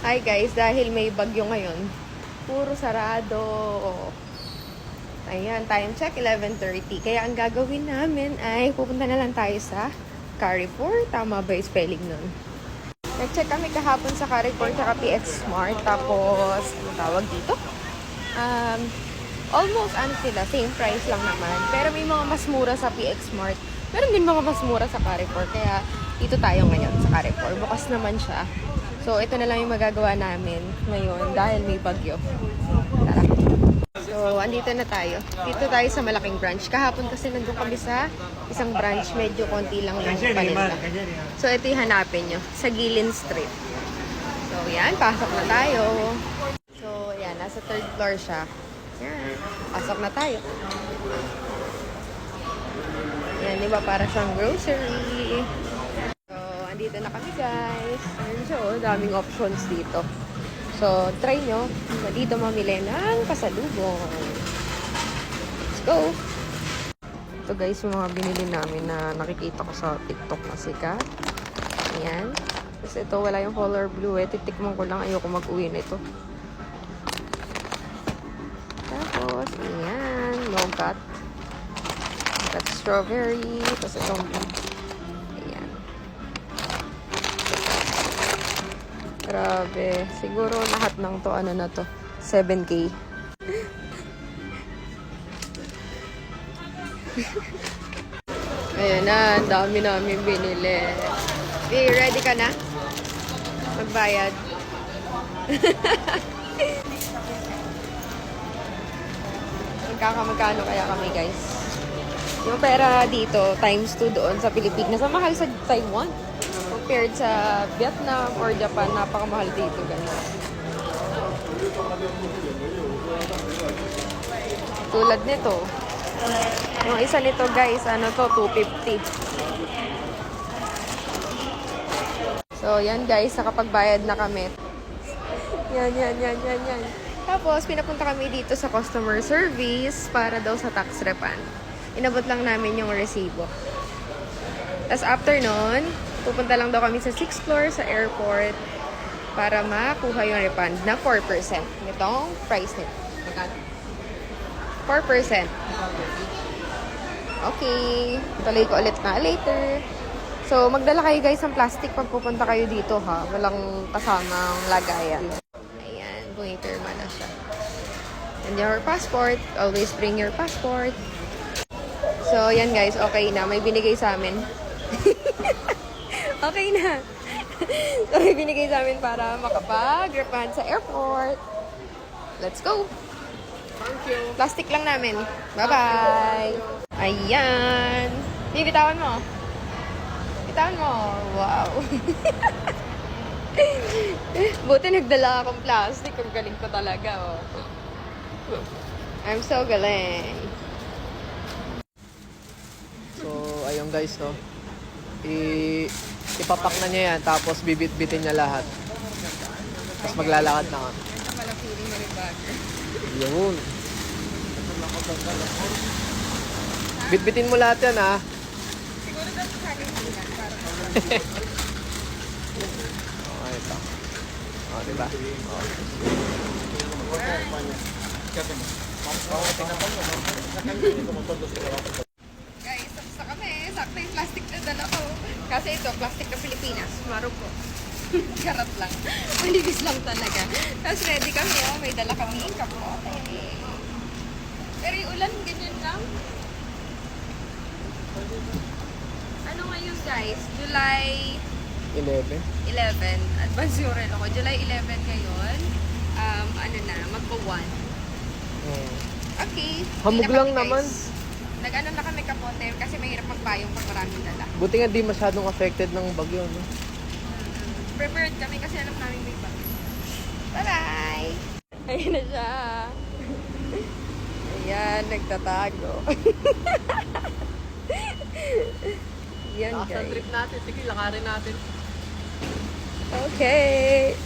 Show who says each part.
Speaker 1: Hi guys, dahil may bagyo ngayon, puro sarado. Ayan, time check, 11:30. Kaya ang gagawin namin ay pupunta na lang tayo sa Carrefour. Tama ba yung spelling nun? Nag-check kami kahapon sa Carrefour tsaka PX Smart. Tapos, ano tawag dito? Almost ano sila, same price lang naman. Pero may mga mas mura sa PX Smart. Meron din mga mas mura sa Carrefour. Kaya dito tayo ngayon sa Carrefour. Bukas naman siya. So, ito na lang yung magagawa namin ngayon dahil may bagyo. Tara. So, andito na tayo. Dito tayo sa malaking branch. Kahapon kasi nandun kami sa isang branch. Medyo konti lang yung paninda. So, ito yung hanapin nyo. Sa Gilin Street. So, yan. Pasok na tayo. So, yan. Nasa third floor siya. Yan. Pasok na tayo. Yan, di ba? Para siyang grocery. So, andito na kami, guys. Ayun siya, oh. Daming options dito. So, try nyo na dito mamili ng pasalubong. Let's go! Ito guys, yung mga binili namin na nakikita ko sa TikTok na sikat. Ayan. Kasi ito, wala yung color blue eh. Titikman ko lang. Ayoko mag-uwi nito. Tapos, ayan. Nougat. Nougat strawberry. Tapos itong grabe. Siguro lahat ng to, ano na to, 7K. Ayan na, ang dami namin binili. Okay, ready ka na? Magbayad. Magkano kaya kami, guys? Yung pera dito, times 2 doon sa Pilipinas. Ang mahal sa Taiwan. Compared sa Vietnam or Japan, napakamahal dito. Ganun. Tulad nito. Yung isa nito guys, ano to, 250. So, yan guys, nakapagbayad na kami. Yan. Tapos, pinapunta kami dito sa customer service para daw sa tax refund. Inabot lang namin yung resibo. Tapos, after nun, pupunta lang daw kami sa 6th floor sa airport para makuha yung refund na 4%. Itong price nito. Magkano? 4%. Okay. Tuloy ko ulit na later. So, magdala kayo guys ng plastic pag pupunta kayo dito ha. Walang kasamang lagayan. Ayan. Pumipirma na siya. And your passport. Always bring your passport. So, yan guys. Okay na. May binigay sa amin. Okay na. So, binigay sa amin para makapag-refund sa airport. Let's go.
Speaker 2: Thank you.
Speaker 1: Plastic lang namin. Bye-bye. Ayan. Bitawan mo. Bitawan mo. Wow. Buti nagdala akong plastic. Ang galing ko talaga. Oh. I'm so galing.
Speaker 2: So, ayun guys, no. Ipapak na niya yan, tapos bibit-bitin niya lahat. Tapos maglalakad na kami.
Speaker 1: Ito pala feeling na rin bagger.
Speaker 2: Yun. Bit-bitin mo lahat yan, ha?
Speaker 1: Siguro daw sa akin sila.
Speaker 2: Okay, ito. O, diba?
Speaker 1: Guys, tapos na kami. Sakto yung plastic na dala ko. Kasi ito, plastic ng Pilipinas. Maruko. Karat lang. Manibis lang talaga. Tapos ready kami, oh. May dala kami kapote. Pero yung ulan, ganyan lang. Ano ngayon, guys? July
Speaker 2: 11.
Speaker 1: 11. Advance yung relo ko. July 11 ngayon. Ano na, magpo-1. Okay.
Speaker 2: Hamog
Speaker 1: Hindi na
Speaker 2: lang
Speaker 1: kami,
Speaker 2: naman.
Speaker 1: guys. Nag-ano na kami kapote kasi mahirap magpayong pag maraming dala.
Speaker 2: Buti nga di masyadong affected ng bagyo, no?
Speaker 1: Prepared kami kasi alam namin may bagyo. Bye-bye! Ayun na siya. Ayan, nagtatago. Yan,
Speaker 2: Last
Speaker 1: guys.
Speaker 2: trip natin. Sige, lakarin natin.
Speaker 1: Okay.